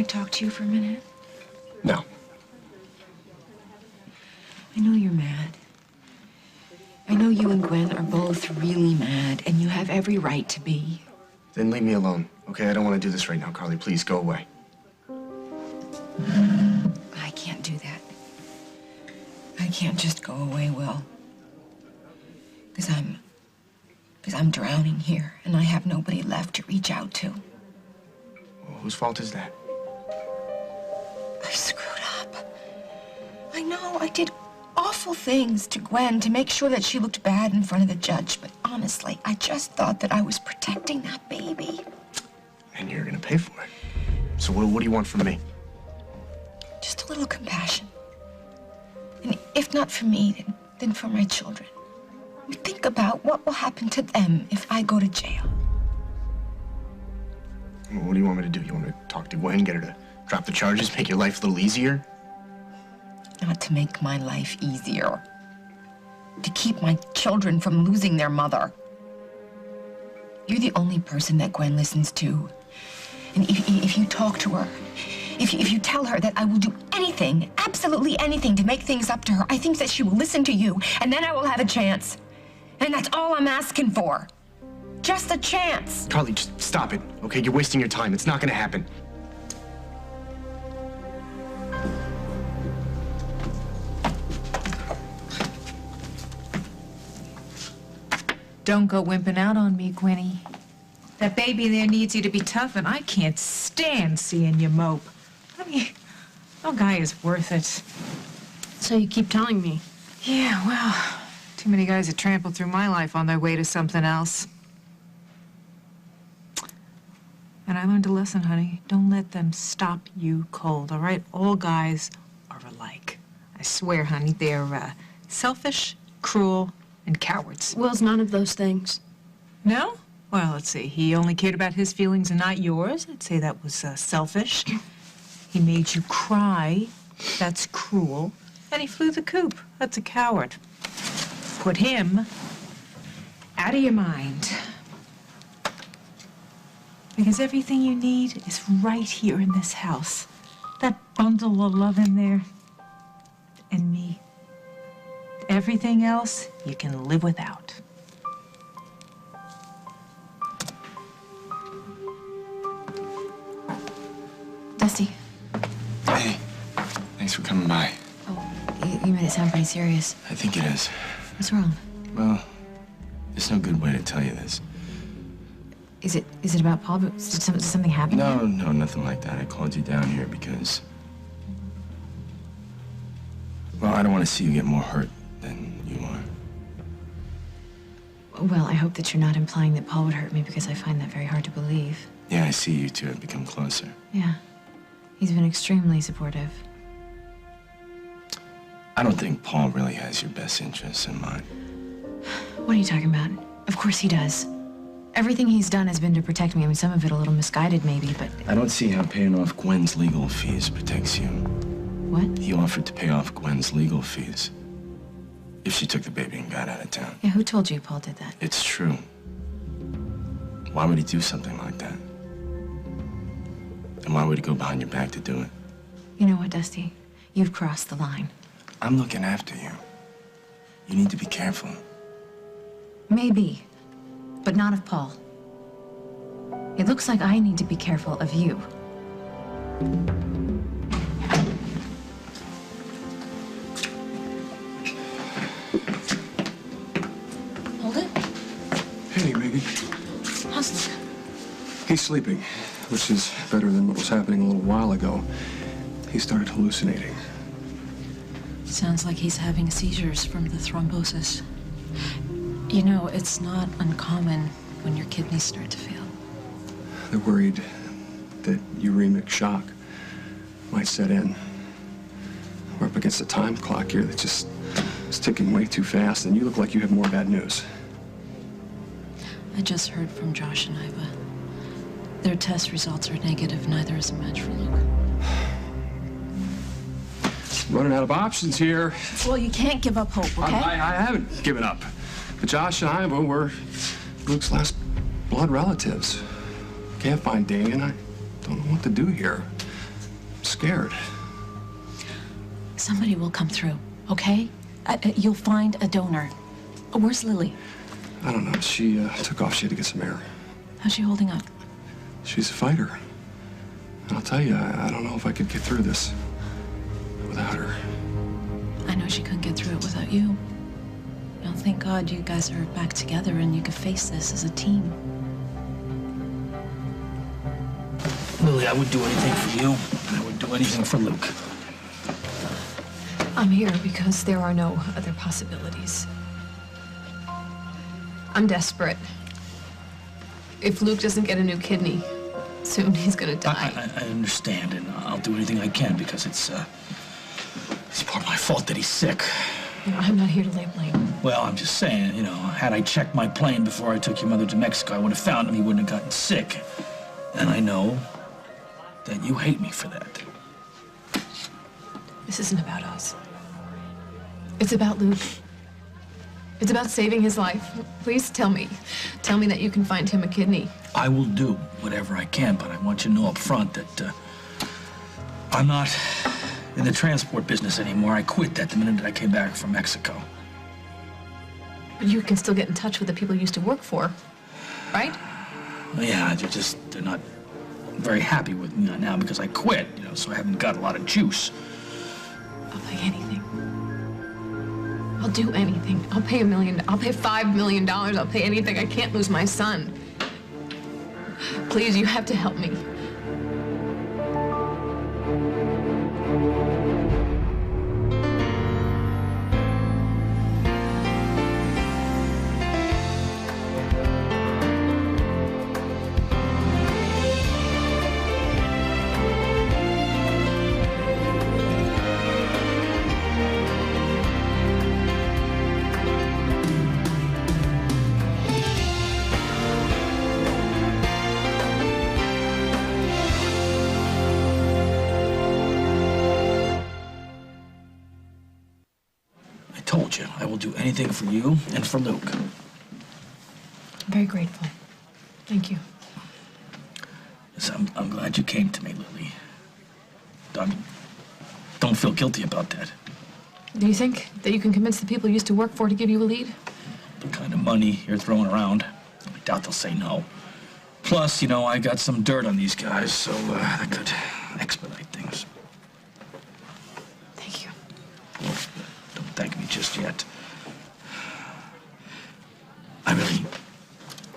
I talk to you for a minute? No. I know you're mad. I know you and Gwen are both really mad, and you have every right to be. Then leave me alone, okay? I don't want to do this right now, Carly. Please, go away. I can't do that. I can't just go away, Will. Because I'm drowning here, and I have nobody left to reach out to. Well, whose fault is that? I screwed up. I know, I did awful things to Gwen to make sure that she looked bad in front of the judge, but honestly, I just thought that I was protecting that baby. And you're gonna pay for it. So what do you want from me? Just a little compassion. And if not for me, then for my children. Think about what will happen to them if I go to jail. Well, what do you want me to do? You want me to talk to Gwen, get her to drop the charges, make your life a little easier? Not to make my life easier. To keep my children from losing their mother. You're the only person that Gwen listens to. And if you talk to her, if you tell her that I will do anything, absolutely anything to make things up to her, I think that she will listen to you, and then I will have a chance. And that's all I'm asking for. Just a chance. Carly, just stop it, okay? You're wasting your time. It's not gonna happen. Don't go wimping out on me, Gwenny. That baby there needs you to be tough, and I can't stand seeing you mope. I mean, no guy is worth it. So you keep telling me. Yeah, well, too many guys have trampled through my life on their way to something else. And I learned a lesson, honey. Don't let them stop you cold, all right? All guys are alike. I swear, honey, they're selfish, cruel, and cowards. Will's none of those things. No? Well, let's see. He only cared about his feelings and not yours. I'd say that was selfish. He made you cry. That's cruel. And he flew the coop. That's a coward. Put him out of your mind. Because everything you need is right here in this house. That bundle of love in there. And me. Everything else you can live without. Dusty. Hey, thanks for coming by. Oh, you made it sound pretty serious. I think it is. What's wrong? Well, there's no good way to tell you this. Is it about Paul? Did something happen? No, nothing like that. I called you down here because... well, I don't want to see you get more hurt than you are. Well, I hope that you're not implying that Paul would hurt me, because I find that very hard to believe. Yeah, I see you two have become closer. Yeah. He's been extremely supportive. I don't think Paul really has your best interests in mind. What are you talking about? Of course he does. Everything he's done has been to protect me. I mean, some of it a little misguided, maybe, but... I don't see how paying off Gwen's legal fees protects you. What? He offered to pay off Gwen's legal fees if she took the baby and got out of town. Yeah, who told you Paul did that? It's true. Why would he do something like that? And why would he go behind your back to do it? You know what, Dusty? You've crossed the line. I'm looking after you. You need to be careful. Maybe, but not of Paul. It looks like I need to be careful of you. Hold it. Hey, Megan. How's Luke? He's sleeping, which is better than what was happening a little while ago. He started hallucinating. Sounds like he's having seizures from the thrombosis. You know, it's not uncommon when your kidneys start to fail. They're worried that uremic shock might set in. We're up against a time clock here that just is ticking way too fast, and you look like you have more bad news. I just heard from Josh and Iva. Their test results are negative. Neither is a match for Luke. Running out of options here. Well, you can't give up hope, okay? I haven't given up. But Josh and Iva were Luke's last blood relatives. Can't find Damien. I don't know what to do here. scared. Somebody will come through, okay? You'll find a donor. Where's Lily? I don't know. She took off. She had to get some air. How's she holding up? She's a fighter. And I'll tell you, I don't know if I could get through this without her. I know she couldn't get through it without you. You know, thank God you guys are back together and you can face this as a team. Lily, I would do anything for you, and I would do anything for Luke. I'm here because there are no other possibilities. I'm desperate. If Luke doesn't get a new kidney, soon he's gonna die. I understand, and I'll do anything I can because it's part of my fault that he's sick. You know, I'm not here to lay blame. Well, I'm just saying, you know, had I checked my plane before I took your mother to Mexico, I would have found him. He wouldn't have gotten sick. And I know that you hate me for that. This isn't about us. It's about Luke. It's about saving his life. Please tell me. Tell me that you can find him a kidney. I will do whatever I can, but I want you to know up front that I'm not in the transport business anymore. I quit that the minute that I came back from Mexico. But you can still get in touch with the people you used to work for, right? Yeah, they're not very happy with me now because I quit, you know, so I haven't got a lot of juice. I'll pay anything. I'll do anything. I'll pay $1 million. I'll pay $5 million. I'll pay anything. I can't lose my son. Please, you have to help me. I told you, I will do anything for you and for Luke. I'm very grateful. Thank you. Yes, I'm glad you came to me, Lily. Don't feel guilty about that. Do you think that you can convince the people you used to work for to give you a lead? The kind of money you're throwing around, I doubt they'll say no. Plus, you know, I got some dirt on these guys, so that could expedite things. Thank you. Well, don't thank me just yet. I really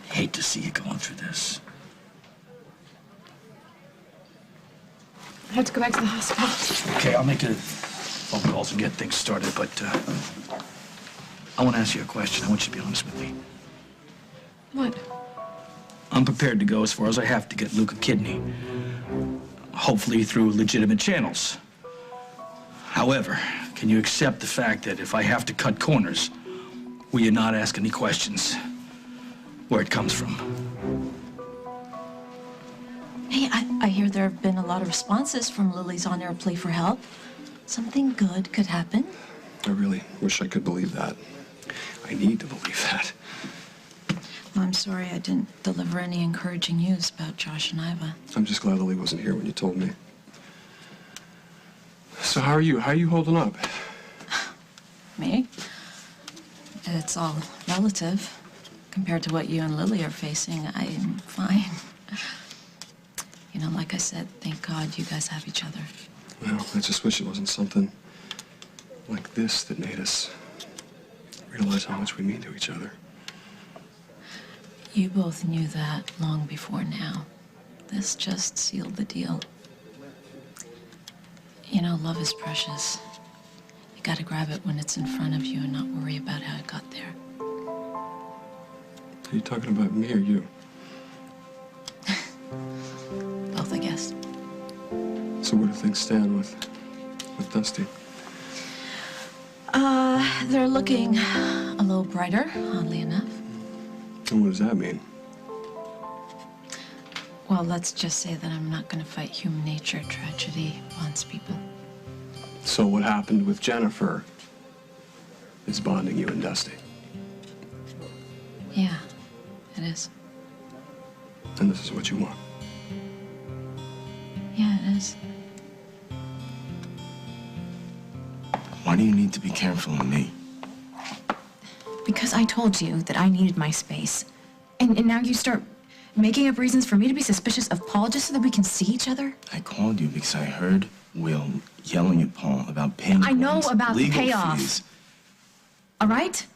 hate to see you going through this. I have to go back to the hospital. Okay, I'll make a phone calls and get things started, but I want to ask you a question. I want you to be honest with me. What? I'm prepared to go as far as I have to get Luke a kidney. Hopefully through legitimate channels. However, can you accept the fact that if I have to cut corners, will you not ask any questions where it comes from? Hey, I hear there have been a lot of responses from Lily's on-air plea for help. Something good could happen. I really wish I could believe that. I need to believe that. Well, I'm sorry I didn't deliver any encouraging news about Josh and Iva. I'm just glad Lily wasn't here when you told me. So how are you? How are you holding up? Me? It's all relative. Compared to what you and Lily are facing, I'm fine. You know, like I said, thank God you guys have each other. Well, I just wish it wasn't something like this that made us realize how much we mean to each other. You both knew that long before now. This just sealed the deal. You know, love is precious. You gotta grab it when it's in front of you and not worry about how it got there. Are you talking about me or you? Both, I guess. So where do things stand with Dusty? They're looking a little brighter, oddly enough. And what does that mean? Well, let's just say that I'm not gonna fight human nature. Tragedy bonds people. So what happened with Jennifer is bonding you and Dusty. Yeah, it is. And this is what you want. Yeah, it is. Why do you need to be careful of me? Because I told you that I needed my space. And now you start making up reasons for me to be suspicious of Paul just so that we can see each other? I called you because I heard Will yelling at Paul about paying I know Gwen's about the legal payoff. fees. All right?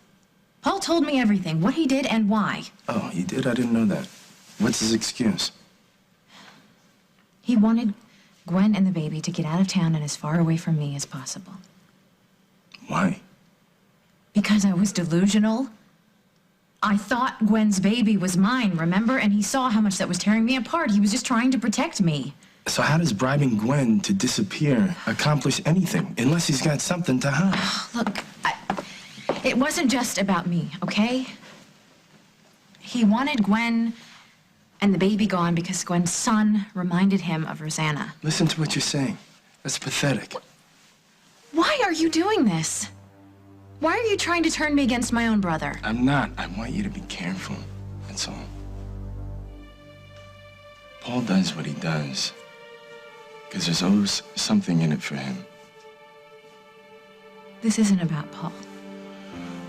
Paul told me everything, what he did and why. Oh, he did? I didn't know that. What's his excuse? He wanted Gwen and the baby to get out of town and as far away from me as possible. Why? Because I was delusional. I thought Gwen's baby was mine, remember? And he saw how much that was tearing me apart. He was just trying to protect me. So how does bribing Gwen to disappear accomplish anything, unless he's got something to hide? Look, it wasn't just about me, okay? He wanted Gwen and the baby gone because Gwen's son reminded him of Rosanna. Listen to what you're saying. That's pathetic. Why are you doing this? Why are you trying to turn me against my own brother? I'm not. I want you to be careful. That's all. Paul does what he does because there's always something in it for him. This isn't about Paul.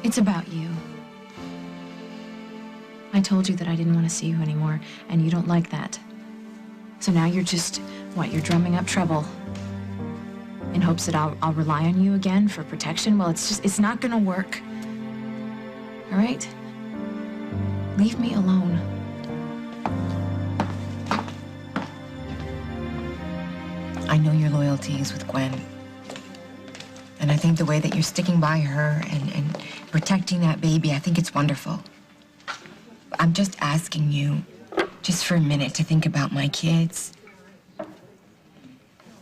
It's about you. I told you that I didn't want to see you anymore, and you don't like that. So now you're just, what, you're drumming up trouble in hopes that I'll rely on you again for protection? Well, it's not gonna work. All right? Leave me alone. I know your loyalty is with Gwen. And I think the way that you're sticking by her and protecting that baby, I think it's wonderful. I'm just asking you, just for a minute, to think about my kids.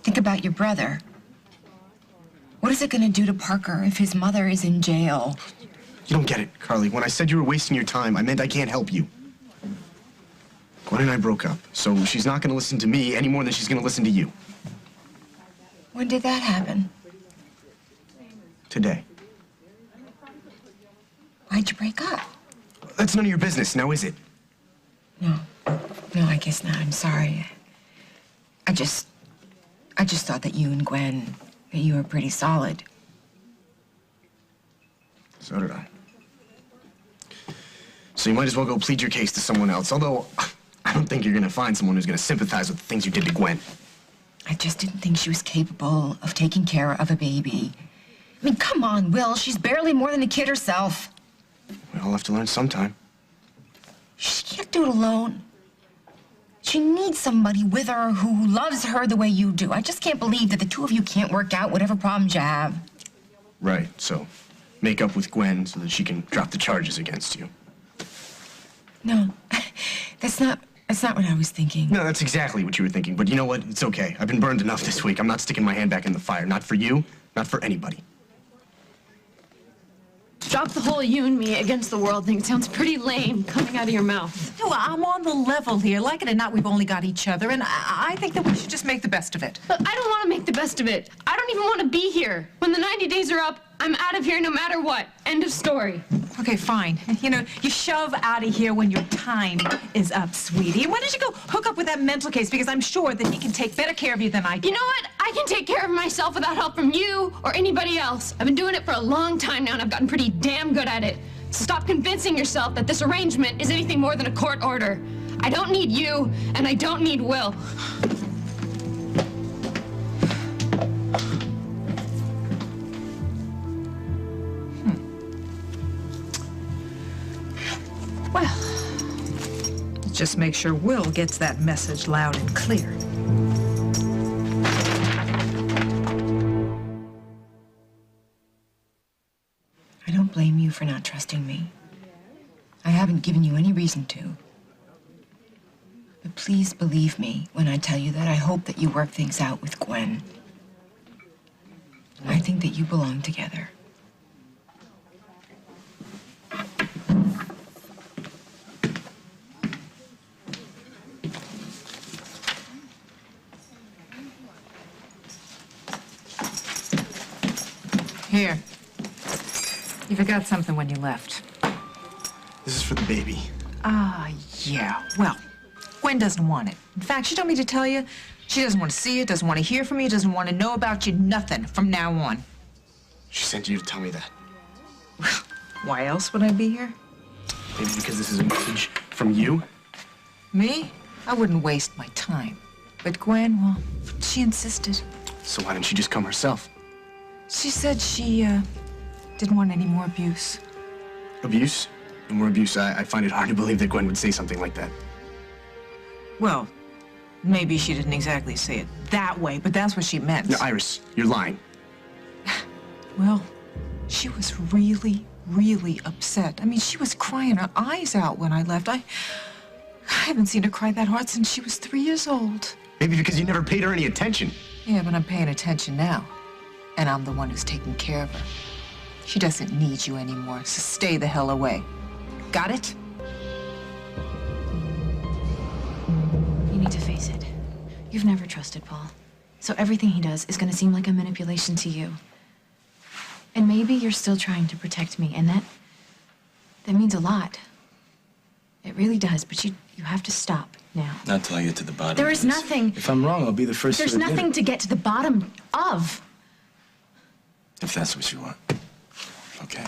Think about your brother. What is it gonna do to Parker if his mother is in jail? You don't get it, Carly. When I said you were wasting your time, I meant I can't help you. Gwen and I broke up, so she's not gonna listen to me any more than she's gonna listen to you. When did that happen? Today. Why'd you break up? That's none of your business, now is it? No, I guess not. I'm sorry. I just thought that you and Gwen, that you were pretty solid. So did I. So you might as well go plead your case to someone else, although I don't think you're gonna find someone who's gonna sympathize with the things you did to Gwen. I just didn't think she was capable of taking care of a baby. I mean, come on, Will. She's barely more than a kid herself. We all have to learn sometime. She can't do it alone. She needs somebody with her who loves her the way you do. I just can't believe that the two of you can't work out whatever problems you have. Right, so make up with Gwen so that she can drop the charges against you. No, that's not what I was thinking. No, that's exactly what you were thinking, but you know what? It's okay. I've been burned enough this week. I'm not sticking my hand back in the fire. Not for you, not for anybody. Drop the whole you and me against the world thing. It sounds pretty lame coming out of your mouth. No, I'm on the level here. Like it or not, we've only got each other, and I think that we should just make the best of it. But I don't want to make the best of it. I don't even want to be here. When the 90 days are up, I'm out of here no matter what. End of story. Okay, fine. You know, you shove out of here when your time is up, sweetie. Why don't you go hook up with that mental case? Because I'm sure that he can take better care of you than I can. You know what? I can take care of myself without help from you or anybody else. I've been doing it for a long time now, and I've gotten pretty damn good at it. So stop convincing yourself that this arrangement is anything more than a court order. I don't need you, and I don't need Will. Well, let's just make sure Will gets that message loud and clear. I don't blame you for not trusting me. I haven't given you any reason to. But please believe me when I tell you that I hope that you work things out with Gwen. I think that you belong together. Here. You forgot something when you left. This is for the baby. Ah, yeah. Well, Gwen doesn't want it. In fact, she told me to tell you she doesn't want to see you, doesn't want to hear from you, doesn't want to know about you, nothing from now on. She sent you to tell me that. Why else would I be here? Maybe because this is a message from you? Me? I wouldn't waste my time. But Gwen, well, she insisted. So why didn't she just come herself? She said she, didn't want any more abuse. Abuse? No more abuse. I find it hard to believe that Gwen would say something like that. Well, maybe she didn't exactly say it that way, but that's what she meant. No, Iris, you're lying. Well, she was really, really upset. I mean, she was crying her eyes out when I left. I haven't seen her cry that hard since she was 3 years old. Maybe because you never paid her any attention. Yeah, but I'm paying attention now. And I'm the one who's taking care of her. She doesn't need you anymore, so stay the hell away. Got it? You need to face it. You've never trusted Paul. So everything he does is gonna seem like a manipulation to you. And maybe you're still trying to protect me, and that means a lot. It really does, but you have to stop now. Not till I get to the bottom There of is this. nothing. If I'm wrong, I'll be the first There's to admit nothing it. to get to the bottom of. If that's what you want. Okay.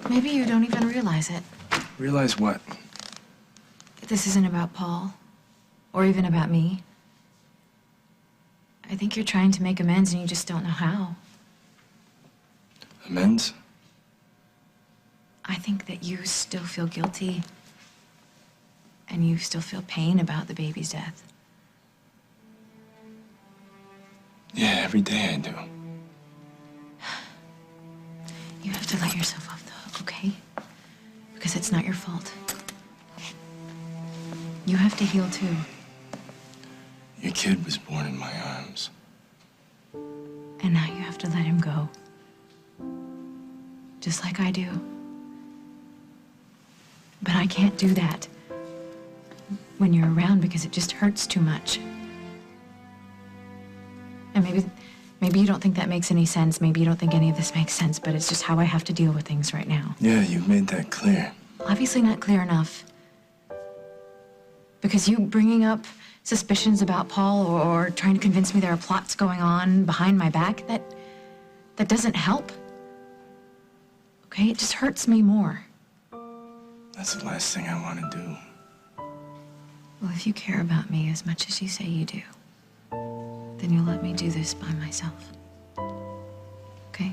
Maybe you don't even realize it. Realize what? That this isn't about Paul, or even about me. I think you're trying to make amends and you just don't know how. Amends? I think that you still feel guilty, and you still feel pain about the baby's death. Yeah, every day I do. You have to let yourself off the hook, okay? Because it's not your fault. You have to heal too. Your kid was born in my arms. And now you have to let him go. Just like I do. But I can't do that when you're around because it just hurts too much. And maybe you don't think that makes any sense. Maybe you don't think any of this makes sense, but it's just how I have to deal with things right now. Yeah, you've made that clear. Obviously not clear enough. Because you bringing up suspicions about Paul or trying to convince me there are plots going on behind my back, that doesn't help. Okay? It just hurts me more. That's the last thing I want to do. Well, if you care about me as much as you say you do, then you'll let me do this by myself. Okay?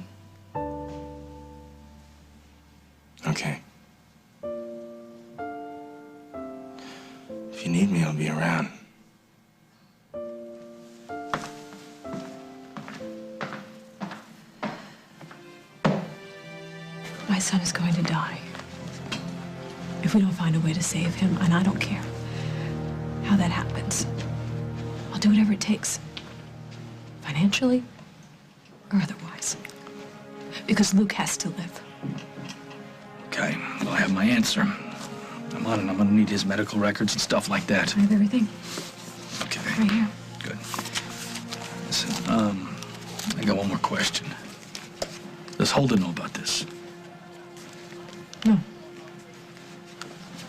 Okay. If you need me, I'll be around. My son is going to die if we don't find a way to save him, and I don't care how that happens. I'll do whatever it takes, financially or otherwise, because Luke has to live. Okay, well, I have my answer. I'm on it. I'm gonna need his medical records and stuff like that. I have everything Okay, right here. good. Listen, I got one more question. Does Holden know about this? No.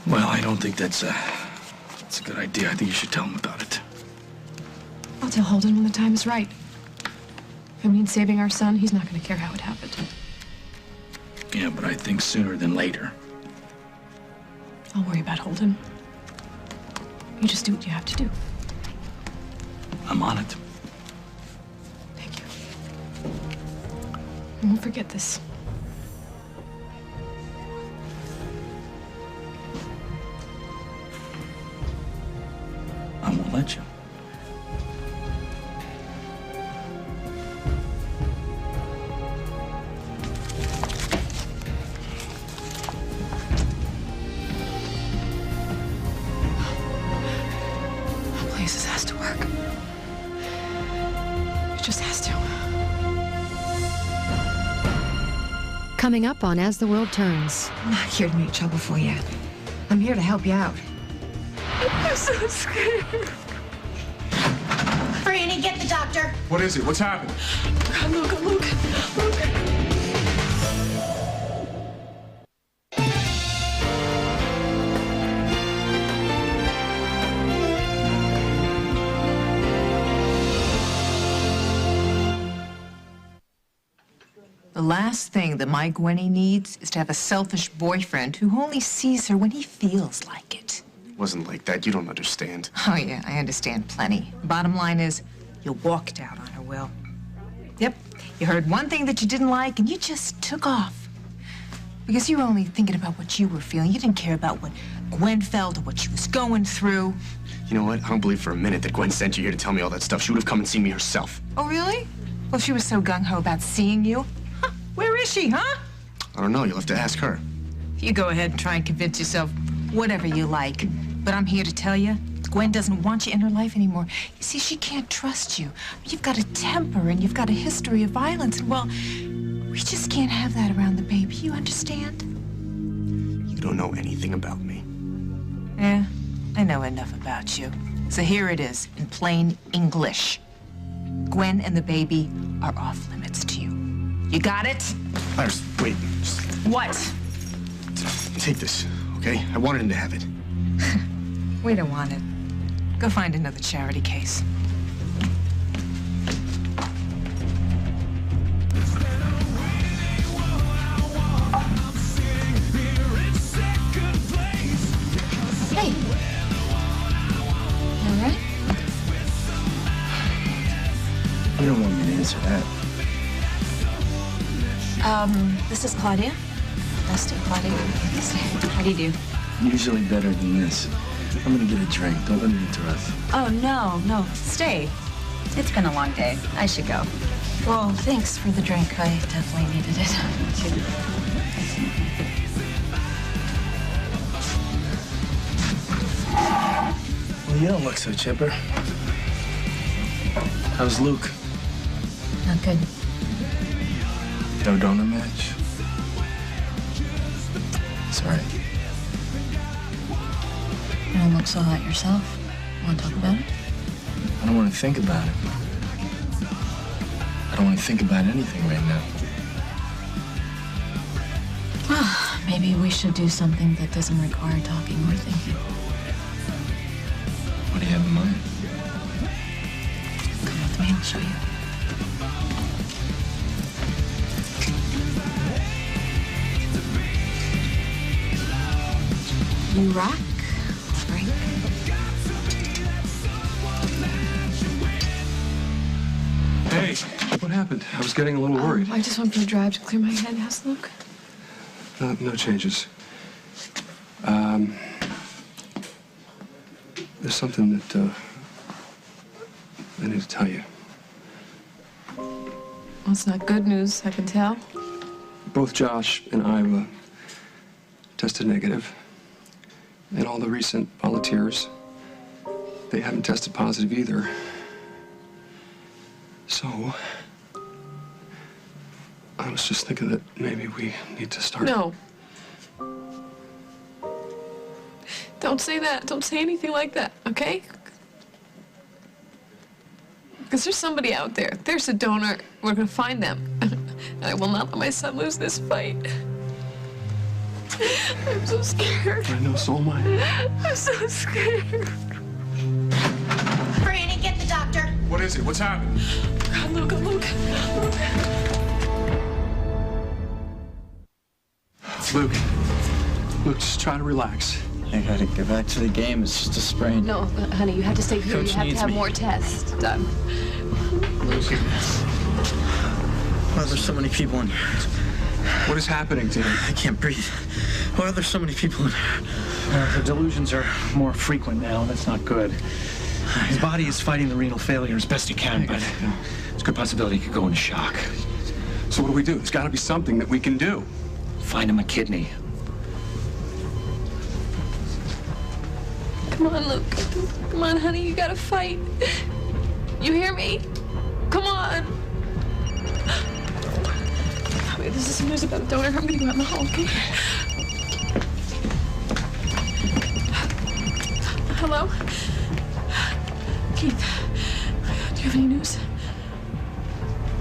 Well, I don't think that's a good idea. I think you should tell him about it. I'll tell Holden when the time is right. If it means saving our son, he's not going to care how it happened. Yeah, but I think sooner than later. I'll worry about Holden. You just do what you have to do. I'm on it. Thank you. I won't forget this. I won't let you. Please, this has to work. It just has to. Coming up on As the World Turns. I'm not here to make trouble for you. I'm here to help you out. I'm so scared. Franny, get the doctor. What is it? What's happening? Luke. The last thing that my Gwenny needs is to have a selfish boyfriend who only sees her when he feels like it. It wasn't like that. You don't understand. Oh, yeah, I understand plenty. Bottom line is, you walked out on her, Will. Yep, you heard one thing that you didn't like, and you just took off. Because you were only thinking about what you were feeling. You didn't care about what Gwen felt or what she was going through. You know what? I don't believe for a minute that Gwen sent you here to tell me all that stuff. She would have come and seen me herself. Oh, really? Well, she was so gung-ho about seeing you. Huh, where is she, huh? I don't know. You'll have to ask her. You go ahead and try and convince yourself whatever you like. But I'm here to tell you, Gwen doesn't want you in her life anymore. You see, she can't trust you. You've got a temper and you've got a history of violence. And, well, we just can't have that around the baby. You understand? You don't know anything about me. Yeah, I know enough about you. So here it is, in plain English. Gwen and the baby are off limits to you. You got it? Iris, wait. Just What? take this, okay? I wanted him to have it. We don't want it. Go find another charity case. Hey. You all right? You don't want me to answer that. This is Claudia. Nice to meet you, Claudia. How do you do? Usually better than this. I'm gonna get a drink. Don't let me interrupt. Oh, no. Stay. It's been a long day. I should go. Well, thanks for the drink. I definitely needed it. Well, you don't look so chipper. How's Luke? Not good. No donor match? Sorry. You don't look so hot yourself. Want to talk about it? I don't want to think about it. I don't want to think about anything right now. Maybe we should do something that doesn't require talking or thinking. What do you have in mind? Come with me, I'll show you. You rock, right? Hey, what happened? I was getting a little worried. I just went for a drive to clear my head. How's Luke? No changes. There's something that I need to tell you. Well, it's not good news, I can tell. Both Josh and I tested negative. And all the recent volunteers, they haven't tested positive either. So, I was just thinking that maybe we need to start. No. Don't say that. Don't say anything like that, okay? Because there's somebody out there. There's a donor. We're going to find them. I will not let my son lose this fight. I'm so scared. I know, so am I. I'm so scared. Franny, get the doctor. What is it? What's happening? Luke. Luke, just try to relax. I gotta get back to the game. It's just a sprain. No, honey, you have to stay here. Coach You have to needs have me. more tests done. Why are there so many people in here? What is happening to him? I can't breathe. Why are there so many people in here? The delusions are more frequent now. That's not good. His body is fighting the renal failure as best it can, but it's a good possibility he could go into shock. So what do we do? There's got to be something that we can do. Find him a kidney. Come on, Luke. Come on, honey, you gotta fight. You hear me? Come on. Wait, this is some news about a donor. I'm gonna go out in the hall, okay? Hello? Keith, do you have any news?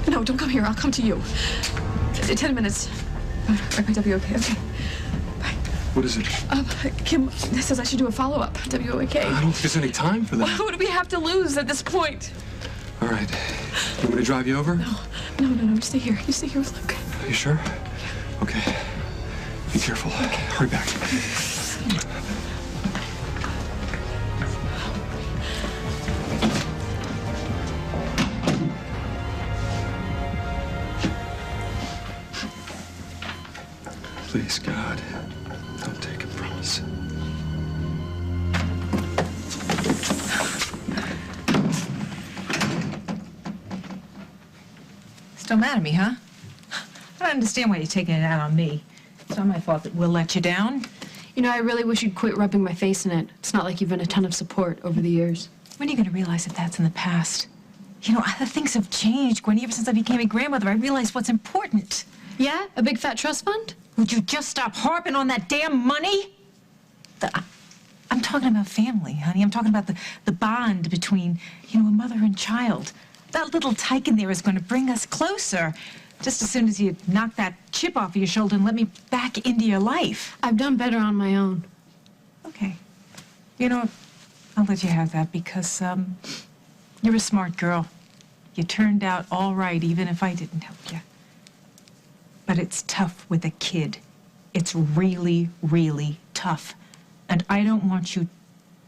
No, don't come here. I'll come to you. 10 minutes. Right by WOK, okay? What is it? Kim says I should do a follow-up. WOK. I don't think there's any time for that. What do we have to lose at this point? All right. You want me to drive you over? No. Stay here. You stay here with Luke. You sure? Okay. Be careful. Hurry back. Please, God, don't take it from us. Still mad at me, huh? I don't understand why you're taking it out on me. It's not my fault that Will let you down. You know, I really wish you'd quit rubbing my face in it. It's not like you've been a ton of support over the years. When are you going to realize that that's in the past? You know, things have changed, Gwen. Ever since I became a grandmother, I realized what's important. Yeah? A big fat trust fund? Would you just stop harping on that damn money? I'm talking about family, honey. I'm talking about the bond between, a mother and child. That little tyke in there is going to bring us closer. Just as soon as you knock that chip off of your shoulder and let me back into your life. I've done better on my own. Okay. You know, I'll let you have that because, you're a smart girl. You turned out all right, even if I didn't help you. But it's tough with a kid. It's really, really tough. And I don't want you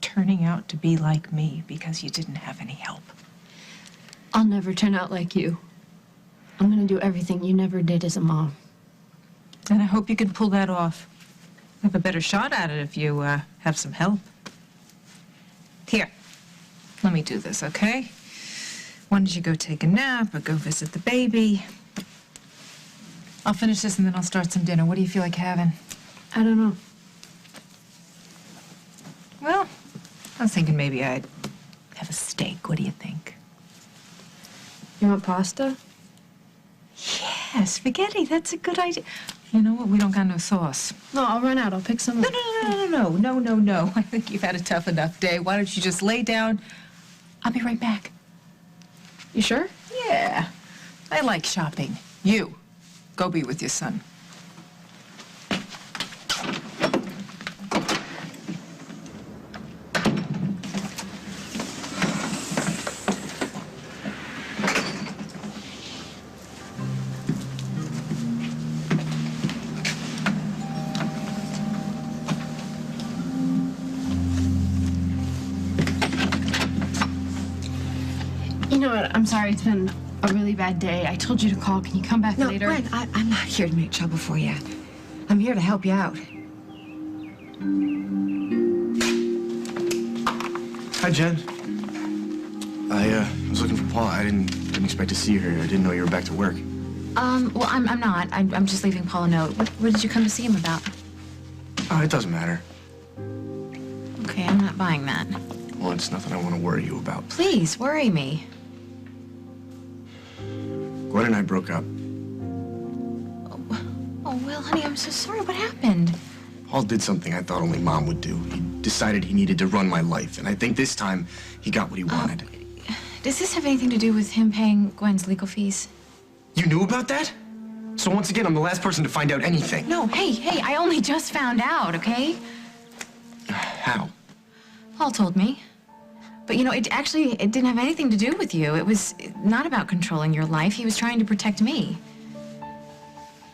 turning out to be like me because you didn't have any help. I'll never turn out like you. I'm gonna do everything you never did as a mom. And I hope you can pull that off. Have a better shot at it if you have some help. Here, let me do this, okay? Why don't you go take a nap or go visit the baby? I'll finish this and then I'll start some dinner. What do you feel like having? I don't know. Well, I was thinking maybe I'd have a steak. What do you think? You want pasta? Yeah, spaghetti. That's a good idea. You know what? We don't got no sauce. No, I'll run out. I'll pick some up. No. I think you've had a tough enough day. Why don't you just lay down? I'll be right back. You sure? Yeah. I like shopping. You, go be with your son. You know what? I'm sorry. It's been a really bad day. I told you to call. Can you come back later? No, Gwen, I'm not here to make trouble for you. I'm here to help you out. Hi, Jen. I was looking for Paul. I didn't expect to see her. I didn't know you were back to work. Well, I'm not. I'm just leaving Paul a note. What did you come to see him about? Oh, it doesn't matter. Okay, I'm not buying that. Well, it's nothing I want to worry you about. Please, worry me. Gwen and I broke up. Oh, Will, honey, I'm so sorry. What happened? Paul did something I thought only Mom would do. He decided he needed to run my life, and I think this time he got what he wanted. Does this have anything to do with him paying Gwen's legal fees? You knew about that? So once again, I'm the last person to find out anything. No, hey, I only just found out, okay? How? Paul told me. But, it didn't have anything to do with you. It was not about controlling your life. He was trying to protect me.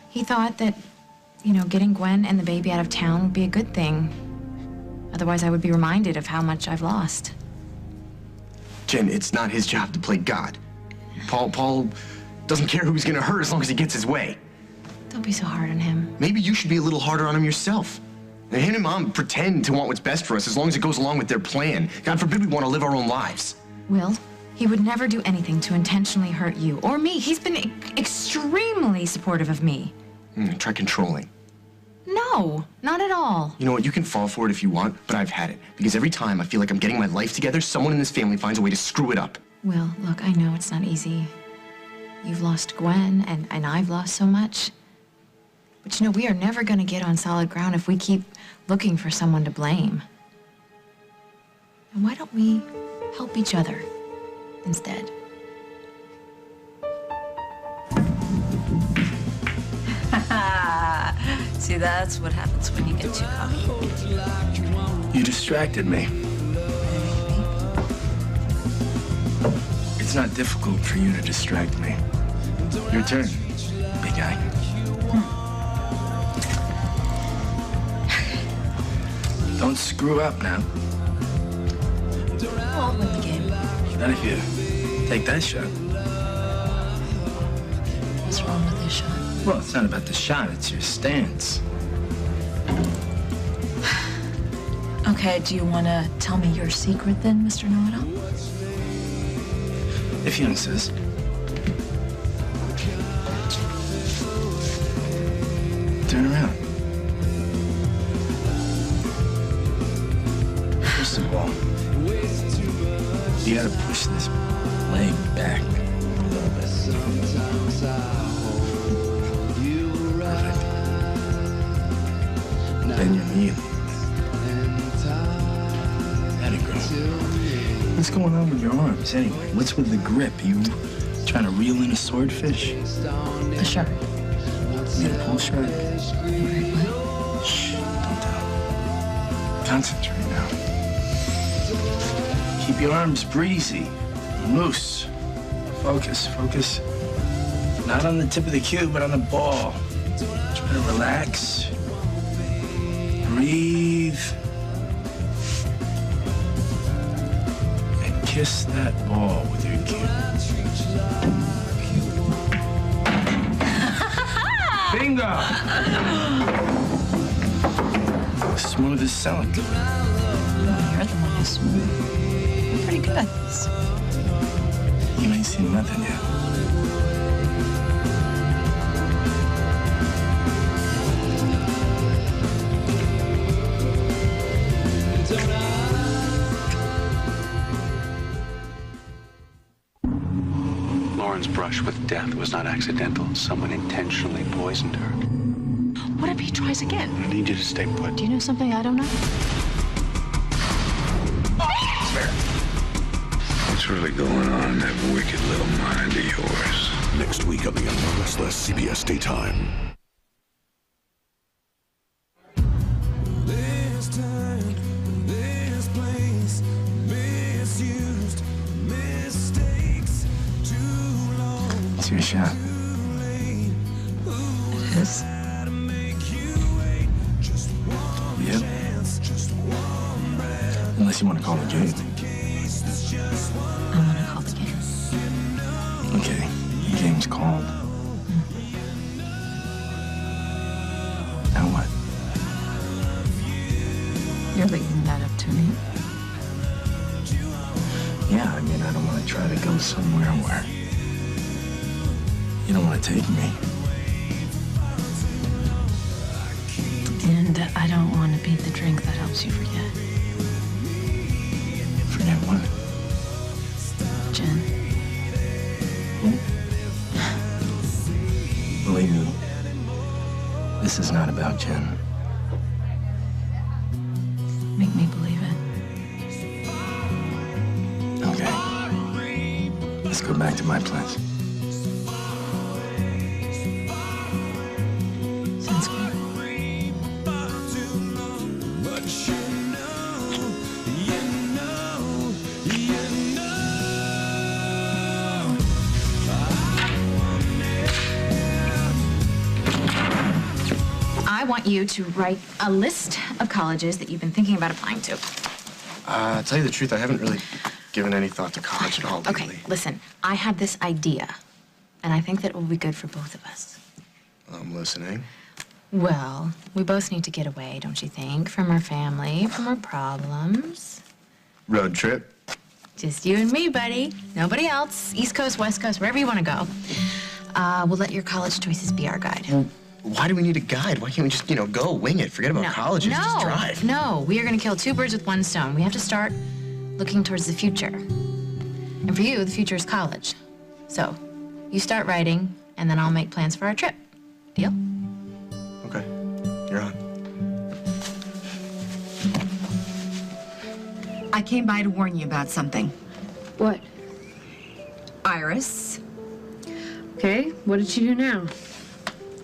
He thought that, getting Gwen and the baby out of town would be a good thing. Otherwise, I would be reminded of how much I've lost. Jen, it's not his job to play God. Paul doesn't care who he's gonna hurt as long as he gets his way. Don't be so hard on him. Maybe you should be a little harder on him yourself. And him and Mom pretend to want what's best for us as long as it goes along with their plan. God forbid we want to live our own lives. Will, he would never do anything to intentionally hurt you or me. He's been extremely supportive of me. Try controlling. No, not at all. You know what? You can fall for it if you want, but I've had it. Because every time I feel like I'm getting my life together, someone in this family finds a way to screw it up. Will, look, I know it's not easy. You've lost Gwen, and I've lost so much. But we are never going to get on solid ground if we keep looking for someone to blame. And why don't we help each other instead? See, that's what happens when you get too cocky. You distracted me. It's not difficult for you to distract me. Your turn, big guy. Don't screw up now. I'll win the game. Not if you take that shot. What's wrong with this shot? Well, it's not about the shot, it's your stance. Okay, do you want to tell me your secret then, Mr. Know-It-All? If you insist. Turn around. First of all, you gotta push this leg back a little bit. Perfect. Bend your knee. Let it go. What's going on with your arms anyway? What's with the grip? You trying to reel in a swordfish? A shark. You got a pull shark? Wait, what? Shh, don't tell. Concentrate now. Keep your arms breezy, loose. Focus, focus. Not on the tip of the cue, but on the ball. Try to relax. Breathe. And kiss that ball with your cue. Bingo! Smooth as silk. You're the one who's smooth. You're pretty good at this. You ain't seen nothing yet. Lauren's brush with death was not accidental. Someone intentionally poisoned her. What if he tries again? I need you to stay put. Do you know something I don't know? What's really going on in that wicked little mind of yours? Next week on The Young Restless, CBS Daytime. It's your shot. It is. Yep. Unless you want to call the game. I want to call the game. Okay, the game's called. Now what? You're leaving that up to me. Yeah, I mean, I don't want to try to go somewhere where you don't want to take me. And I don't want to be the drink that helps you forget. Forget what? Jen. Believe me, this is not about Jen. Make me believe it. Okay. Let's go back to my place. Sounds good. I want you to write a list of colleges that you've been thinking about applying to. To tell you the truth, I haven't really given any thought to college at all lately. Okay, listen, I have this idea, and I think that it will be good for both of us. I'm listening. Well, we both need to get away, don't you think? From our family, from our problems. Road trip. Just you and me, buddy. Nobody else. East Coast, West Coast, wherever you want to go. We'll let your college choices be our guide. Well, why do we need a guide? Why can't we just, go, wing it? Forget about colleges, just drive. No, we are going to kill two birds with one stone. We have to start looking towards the future. And for you, the future is college. So, you start writing, and then I'll make plans for our trip. Deal? Okay, you're on. I came by to warn you about something. What? Iris. Okay, what did she do now?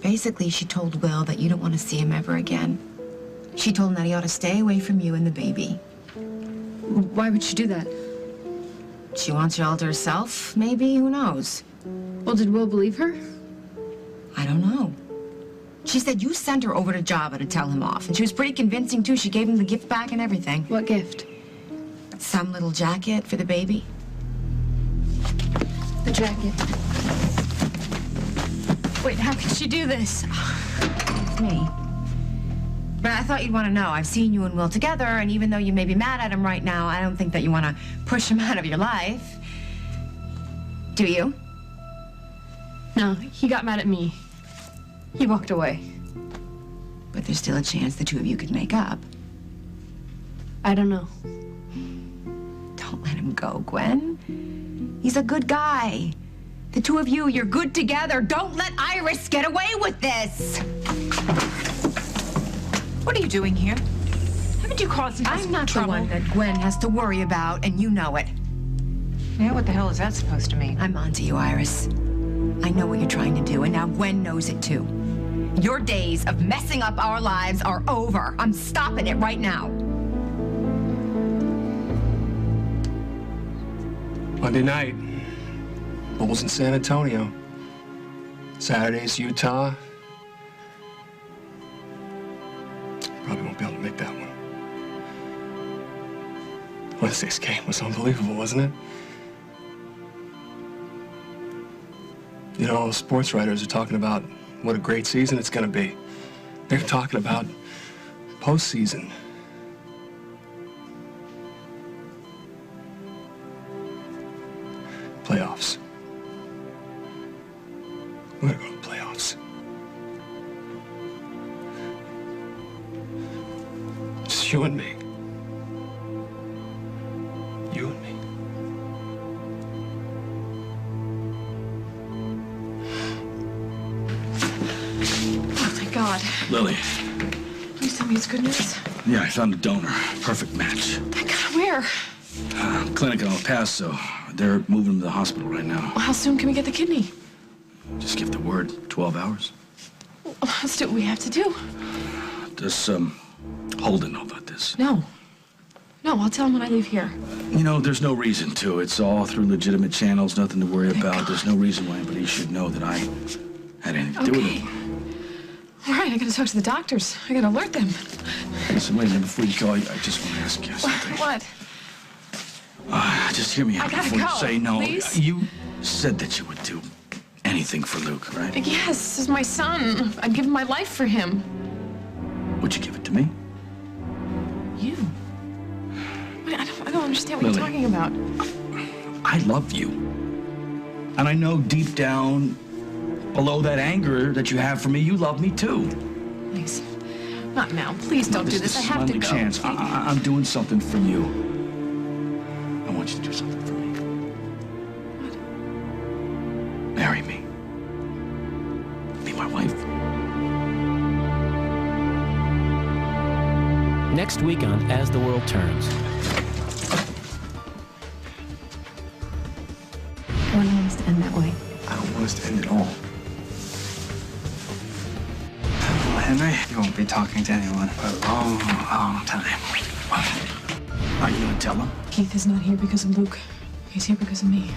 Basically, she told Will that you don't want to see him ever again. She told him that he ought to stay away from you and the baby. Why would she do that? She wants you all to herself, maybe? Who knows? Well, did Will believe her? I don't know. She said you sent her over to Java to tell him off. And she was pretty convincing, too. She gave him the gift back and everything. What gift? Some little jacket for the baby. The jacket. Wait, how could she do this? It's me. But I thought you'd want to know. I've seen you and Will together, and even though you may be mad at him right now, I don't think that you want to push him out of your life. Do you? No, he got mad at me. He walked away. But there's still a chance the two of you could make up. I don't know. Don't let him go, Gwen. He's a good guy. The two of you, you're good together. Don't let Iris get away with this. What are you doing here? Haven't you caused us I'm not trouble? the one that Gwen has to worry about, and you know it. Yeah, what the hell is that supposed to mean? I'm onto you, Iris. I know what you're trying to do, and now Gwen knows it too. Your days of messing up our lives are over. I'm stopping it right now. Monday night, Bulls in San Antonio. Saturday's Utah. Probably won't be able to make that one. Wednesday's game was unbelievable, wasn't it? You know, all the sports writers are talking about what a great season it's going to be. They're talking about postseason. Playoffs. We're going to go to the playoffs. Just you and me. You and me. Oh, thank God. Lily. Please tell me it's good news. Yeah, I found a donor. Perfect match. Thank God. Where? Clinic in El Paso. They're moving him to the hospital right now. Well, how soon can we get the kidney? Just give the word. 12 hours. Well, let's do what we have to do. Does Holden know about this? No. No, I'll tell him when I leave here. You know, there's no reason to. It's all through legitimate channels. Nothing to worry about. God. There's no reason why anybody should know that I had anything to do with it. All right, I gotta talk to the doctors. I gotta alert them. Listen, wait a minute. Before you go, I just want to ask you something. What? Just hear me out I gotta before go, you say no. please? You said that you would do anything for Luke, right? Yes, this is my son. I'd give my life for him. Would you give it to me? You? Wait, I don't understand what Lily. you're talking about. I love you. And I know deep down, below that anger that you have for me, you love me too. Please. Not now. Please don't do this. I have to This is go. my only chance. I'm doing something for you. I want you to do something for me. What? Marry me. Be my wife. Next week on As the World Turns. I don't want us to end that way. I don't want us to end at all. Well, Henry, you won't be talking to anyone for a long, long time. Are you gonna tell him? Keith is not here because of Luke. He's here because of me.